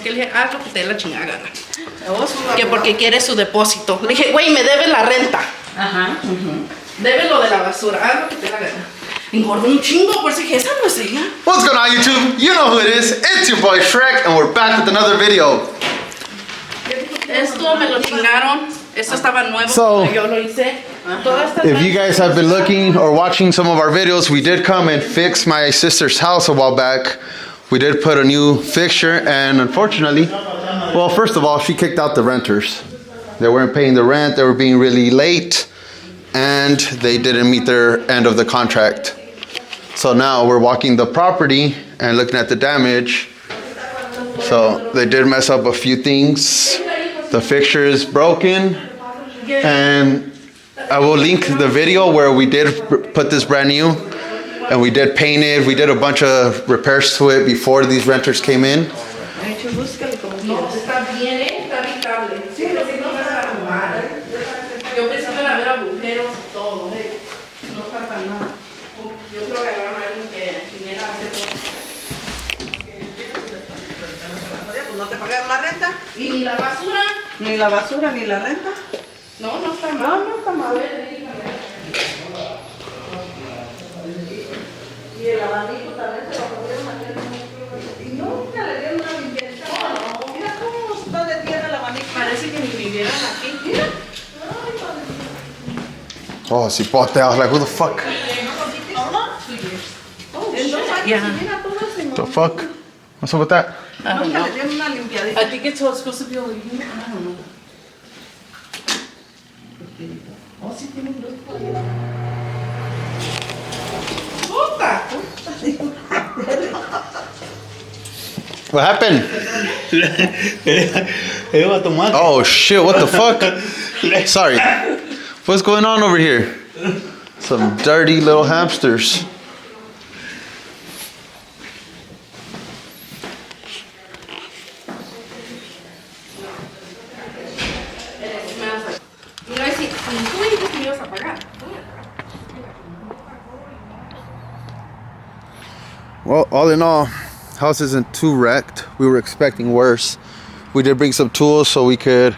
que le dije, haz lo que te dé la chingada gana. Que porque quiere su depósito. Le dije, güey, me debe la renta. Ajá. Debe lo de la basura, haz lo que te dé la gana. Engordó un chingo, por eso dije, esa no es ella. What's going on, YouTube? You know who it is. It's your boy Shrek, and we're back with another video. Esto me lo chingaron. Esto estaba nuevo. So, yo lo hice. If you guys have been looking or watching some of our videos, we did come and fix my sister's house a while back. We did put a new fixture, and unfortunately, well, first of all, she kicked out the renters. They weren't paying the rent. They were being really late, and they didn't meet their end of the contract. So now we're walking the property and looking at the damage. So they did mess up a few things. The fixture is broken, and I will link the video where we did put this brand new, and we did paint it. We did a bunch of repairs to it before these renters came in. ¿No te pagaron la renta? ¿Y ni la basura? ¿Ni la basura ni la renta? No, no está mal. No está mal. Y el abanico también se lo pudieron hacer. Y nunca le dieron una limpieza. No, mira cómo está de tierra el abanico. Parece que ni vivieran aquí. Mira. Oh, cipote. I was like, who the fuck? The fuck? What's up with that? I don't know. I think it's supposed to be over here. I don't know. What happened? Oh shit, what the fuck? Sorry. What's going on over here? Some dirty little hamsters. Well, all in all, house isn't too wrecked. We were expecting worse. We did bring some tools so we could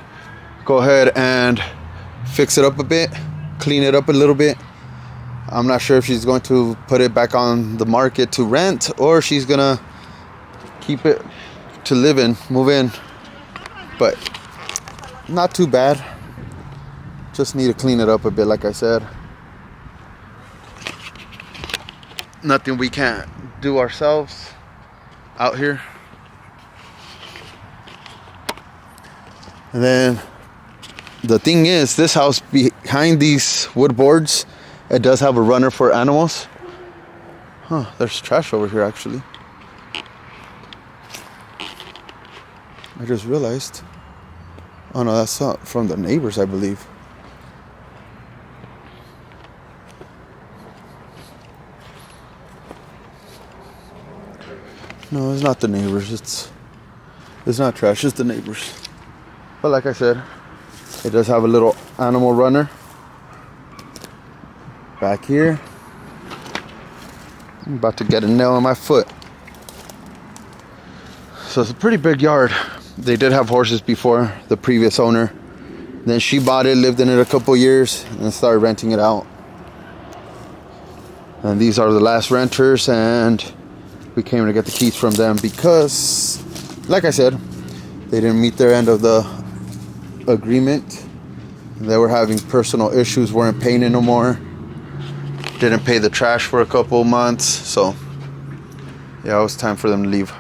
go ahead and fix it up a bit, clean it up a little bit. I'm not sure if she's going to put it back on the market to rent or she's gonna keep it to live in, move in. But not too bad. Just need to clean it up a bit, like I said. Nothing we can't do ourselves out here. And then the thing is, this house behind these wood boards, it does have a runner for animals. Huh, there's trash over here actually. I just realized. Oh no, that's not from the neighbors, I believe. No, it's not the neighbors. It's not trash. It's the neighbors. But like I said, it does have a little animal runner back here. I'm about to get a nail in my foot. So it's a pretty big yard. They did have horses before, the previous owner. Then she bought it, lived in it a couple years, and started renting it out. And these are the last renters, and we came to get the keys from them because, like I said, they didn't meet their end of the agreement. They were having personal issues, weren't paying it no more. Didn't pay the trash for a couple months. So, yeah, it was time for them to leave.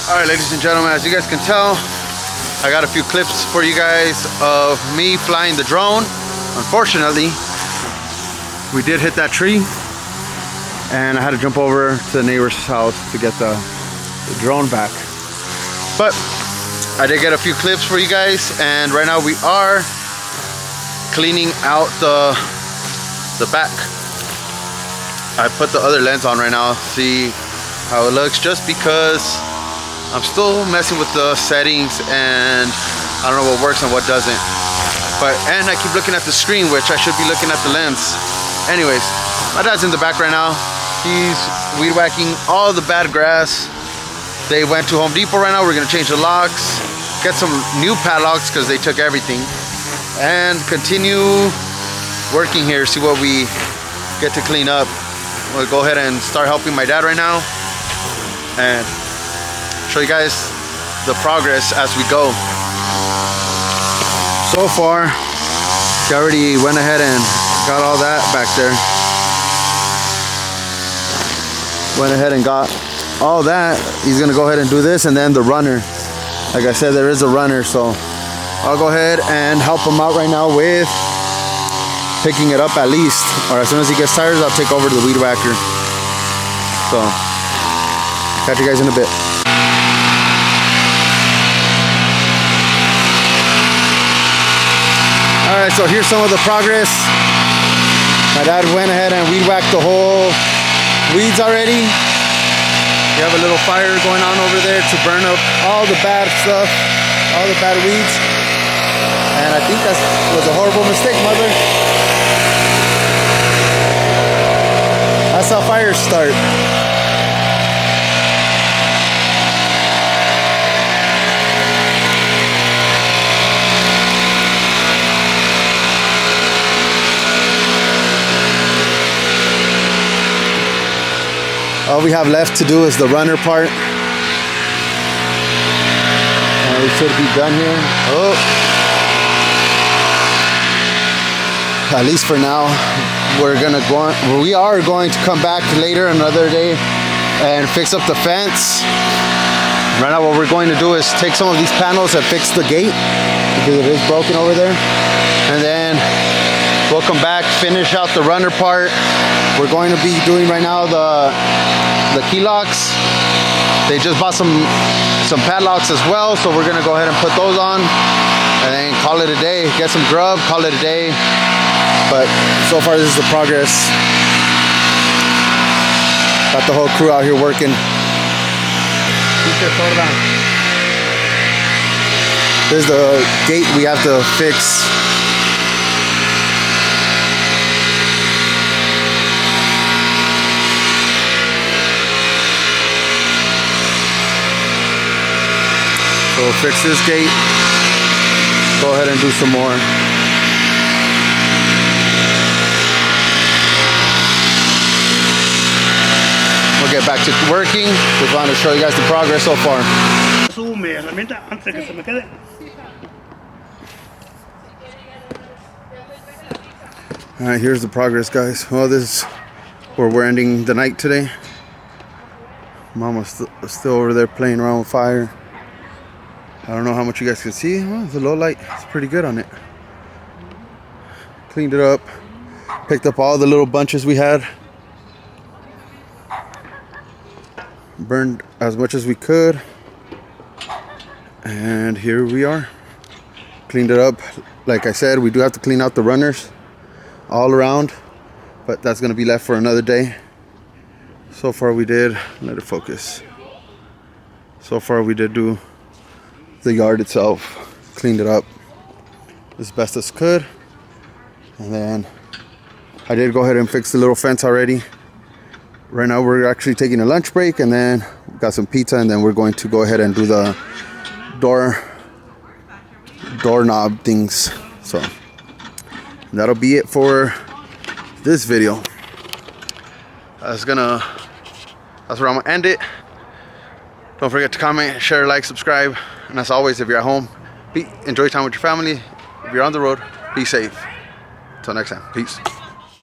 All right, ladies and gentlemen, as you guys can tell, I got a few clips for you guys of me flying the drone. Unfortunately, we did hit that tree and I had to jump over to the neighbor's house to get the drone back. But I did get a few clips for you guys, and right now we are cleaning out the back. I put the other lens on right now, see how it looks, just because I'm still messing with the settings and I don't know what works and what doesn't. And I keep looking at the screen, which I should be looking at the lens. Anyways, my dad's in the back right now. He's weed whacking all the bad grass. They went to Home Depot right now. We're gonna change the locks, get some new padlocks because they took everything, and continue working here, see what we get to clean up. We'll go ahead and start helping my dad right now and show you guys the progress as we go. So far, he already went ahead and got all that back there. Went ahead and got all that. He's gonna go ahead and do this, and then the runner. Like I said, there is a runner, so I'll go ahead and help him out right now with picking it up at least. Or as soon as he gets tired, I'll take over to the weed whacker. So, catch you guys in a bit. Alright, so here's some of the progress. My dad went ahead and weed whacked the whole weeds already. We have a little fire going on over there to burn up all the bad stuff, all the bad weeds. And I think that was a horrible mistake, mother. That's how fires start. All we have left to do is the runner part. And we should be done here. Oh. At least for now, we are going to come back later another day and fix up the fence. Right now what we're going to do is take some of these panels and fix the gate because it is broken over there. And then we'll come back, finish out the runner part. We're going to be doing right now the key locks. They just bought some padlocks as well, so we're gonna go ahead and put those on and then call it a day. Get some grub, call it a day. But so far this is the progress. Got the whole crew out here working. This is the gate we have to fix. So we'll fix this gate, go ahead and do some more. We'll get back to working. Just wanted to show you guys the progress so far. Alright, here's the progress, guys. Well, this is where we're ending the night today. Mama's still over there playing around with fire. I don't know how much you guys can see. Well, the low light is pretty good on it. Cleaned it up. Picked up all the little bunches we had. Burned as much as we could. And here we are. Cleaned it up. Like I said, we do have to clean out the runners all around. But that's going to be left for another day. So far we did. Let it focus. So far we did do the yard itself, cleaned it up as best as could, and then I did go ahead and fix the little fence already. Right now we're actually taking a lunch break, and then we got some pizza, and then we're going to go ahead and do the doorknob things. So that'll be it for this video. That's where I'm gonna end it. Don't forget to comment, share, like, subscribe. And as always, if you're at home, enjoy time with your family. If you're on the road, be safe. Until next time, peace.